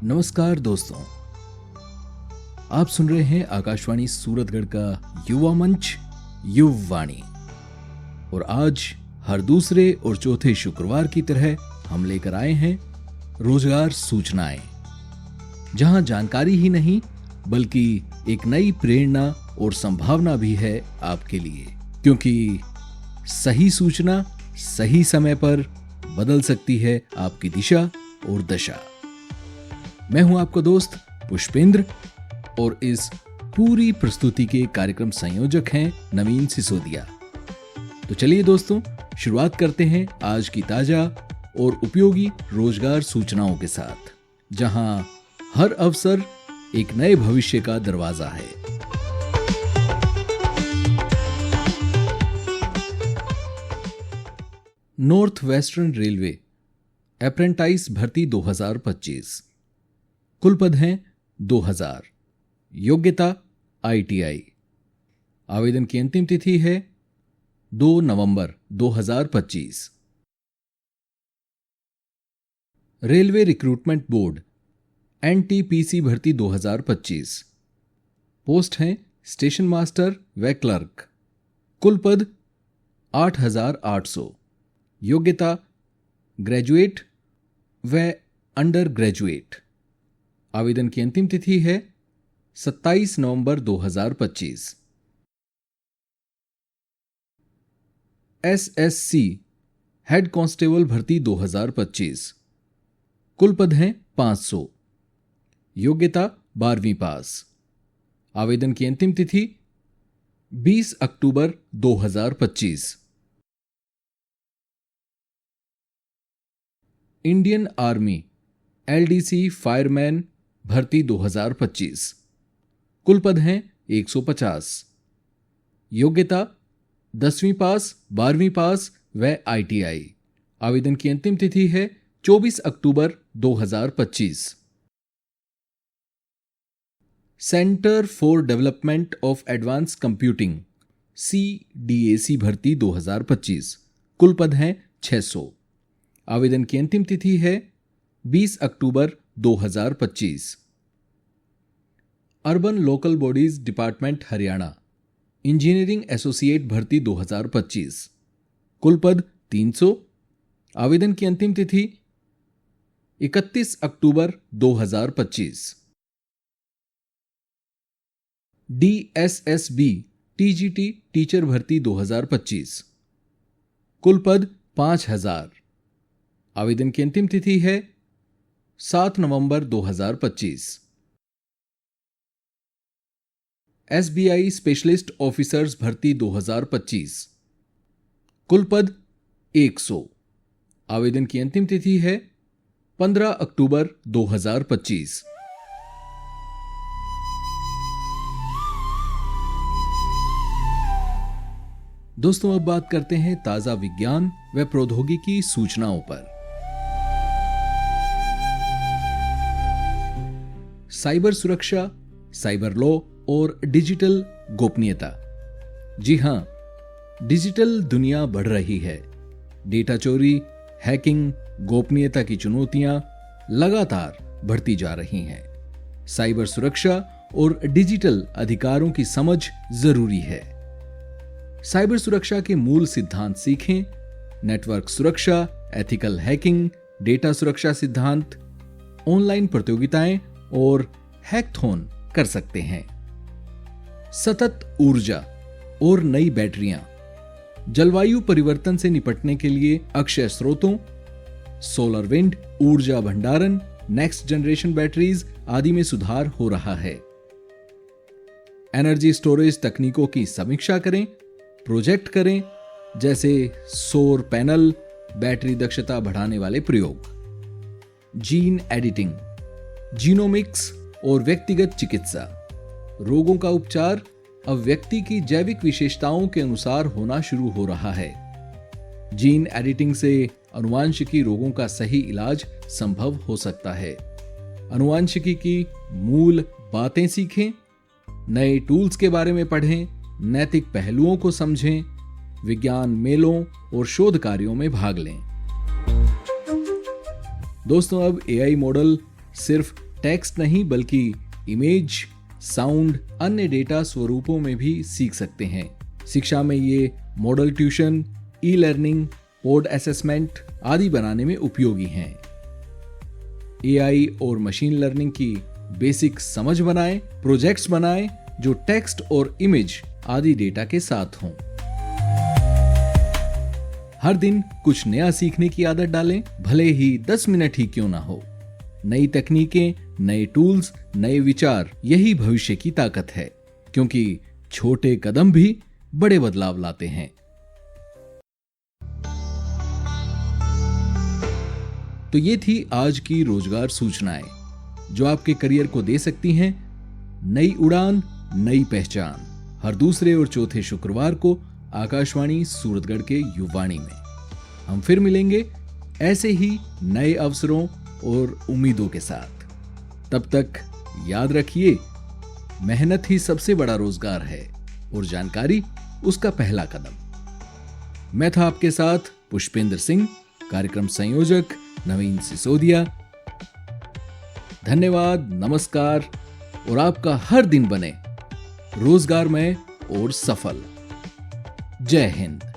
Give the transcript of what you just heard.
नमस्कार दोस्तों, आप सुन रहे हैं आकाशवाणी सूरतगढ़ का युवा मंच युववाणी। और आज हर दूसरे और चौथे शुक्रवार की तरह हम लेकर आए हैं रोजगार सूचनाएं, जहां जानकारी ही नहीं बल्कि एक नई प्रेरणा और संभावना भी है आपके लिए, क्योंकि सही सूचना सही समय पर बदल सकती है आपकी दिशा और दशा। मैं हूं आपका दोस्त पुष्पेंद्र और इस पूरी प्रस्तुति के कार्यक्रम संयोजक हैं नवीन सिसोदिया। तो चलिए दोस्तों, शुरुआत करते हैं आज की ताजा और उपयोगी रोजगार सूचनाओं के साथ, जहां हर अवसर एक नए भविष्य का दरवाजा है। नॉर्थ वेस्टर्न रेलवे अप्रेंटाइज भर्ती 2025। कुल पद हैं 2000। योग्यता ITI। आवेदन की अंतिम तिथि है 2 नवंबर 2025। रेलवे रिक्रूटमेंट बोर्ड NTPC भर्ती 2025। पोस्ट हैं स्टेशन मास्टर व क्लर्क। कुल पद 8800। योग्यता ग्रेजुएट व अंडर ग्रेजुएट। आवेदन की अंतिम तिथि है 27 नवंबर 2025। SSC हेड कांस्टेबल भर्ती 2025। कुल पद हैं 500। योग्यता 12वीं पास। आवेदन की अंतिम तिथि 20 अक्टूबर 2025। इंडियन आर्मी LDC फायरमैन भर्ती 2025। कुल पद हैं 150। योग्यता 10वीं पास, 12वीं पास व ITI। आवेदन की अंतिम तिथि है 24 अक्टूबर 2025। Centre for development of advance computing CDAC भर्ती 2025। कुल पद हैं 600। आवेदन की अंतिम तिथि है 20 अक्टूबर 2025। Urban local bodies department Haryana engineering associate भर्ती 2025। कुल पद 300। आवेदन की अंतिम तिथि 31 अक्टूबर 2025। DSSB TGT टीचर भर्ती 2025। कुल पद 5000। आवेदन की अंतिम तिथि है 7 नवंबर 2025। SBI स्पेशलिस्ट ऑफिसर्स भर्ती 2025। कुल पद 100। आवेदन की अंतिम तिथि है 15 अक्टूबर 2025। दोस्तों, अब बात करते हैं ताजा विज्ञान व प्रौद्योगिकी सूचनाओं पर। साइबर सुरक्षा, साइबर लॉ और डिजिटल गोपनीयता। जी हां, डिजिटल दुनिया बढ़ रही है। डेटा चोरी, हैकिंग, गोपनीयता की चुनौतियां लगातार बढ़ती जा रही हैं। साइबर सुरक्षा और डिजिटल अधिकारों की समझ जरूरी है। साइबर सुरक्षा के मूल सिद्धांत सीखें। नेटवर्क सुरक्षा, एथिकल हैकिंग, डेटा सुरक्षा सिद्धांत, ऑनलाइन प्रतियोगिताएं और हैकथॉन कर सकते हैं। सतत ऊर्जा और नई बैटरियां। जलवायु परिवर्तन से निपटने के लिए अक्षय स्रोतों, सोलर विंड, ऊर्जा भंडारण, नेक्स्ट जनरेशन बैटरीज आदि में सुधार हो रहा है। एनर्जी स्टोरेज तकनीकों की समीक्षा करें, प्रोजेक्ट करें, जैसे सौर पैनल, बैटरी दक्षता बढ़ाने वाले प्रयोग। जीन एडिटिंग, जीनोमिक्स और व्यक्तिगत चिकित्सा। रोगों का उपचार अब व्यक्ति की जैविक विशेषताओं के अनुसार होना शुरू हो रहा है। जीन एडिटिंग से अनुवांशिकी रोगों का सही इलाज संभव हो सकता है। अनुवांशिकी की मूल बातें सीखें, नए टूल्स के बारे में पढ़ें, नैतिक पहलुओं को समझें, विज्ञान मेलों और शोध कार्यों में भाग लें। दोस्तों, अब AI मॉडल सिर्फ टेक्स्ट नहीं बल्कि इमेज, साउंड, अन्य डेटा स्वरूपों में भी सीख सकते हैं। शिक्षा में ये मॉडल ट्यूशन, ई लर्निंग, पोड असेसमेंट आदि बनाने में उपयोगी हैं। एआई और मशीन लर्निंग की बेसिक समझ बनाएं, प्रोजेक्ट्स बनाएं जो टेक्स्ट और इमेज आदि डेटा के साथ हों। हर दिन कुछ नया सीखने की आदत डालें, भले ही 10 मिनट ही क्यों ना हो। नई तकनीकें, नए टूल्स, नए विचार, यही भविष्य की ताकत है, क्योंकि छोटे कदम भी बड़े बदलाव लाते हैं। तो ये थी आज की रोजगार सूचनाएं, जो आपके करियर को दे सकती हैं नई उड़ान, नई पहचान। हर दूसरे और चौथे शुक्रवार को आकाशवाणी सूरतगढ़ के युवाणी में हम फिर मिलेंगे ऐसे ही नए अवसरों और उम्मीदों के साथ। तब तक याद रखिए, मेहनत ही सबसे बड़ा रोजगार है और जानकारी उसका पहला कदम। मैं था आपके साथ पुष्पेंद्र सिंह, कार्यक्रम संयोजक नवीन सिसोदिया। धन्यवाद, नमस्कार और आपका हर दिन बने रोजगारमय और सफल। जय हिंद।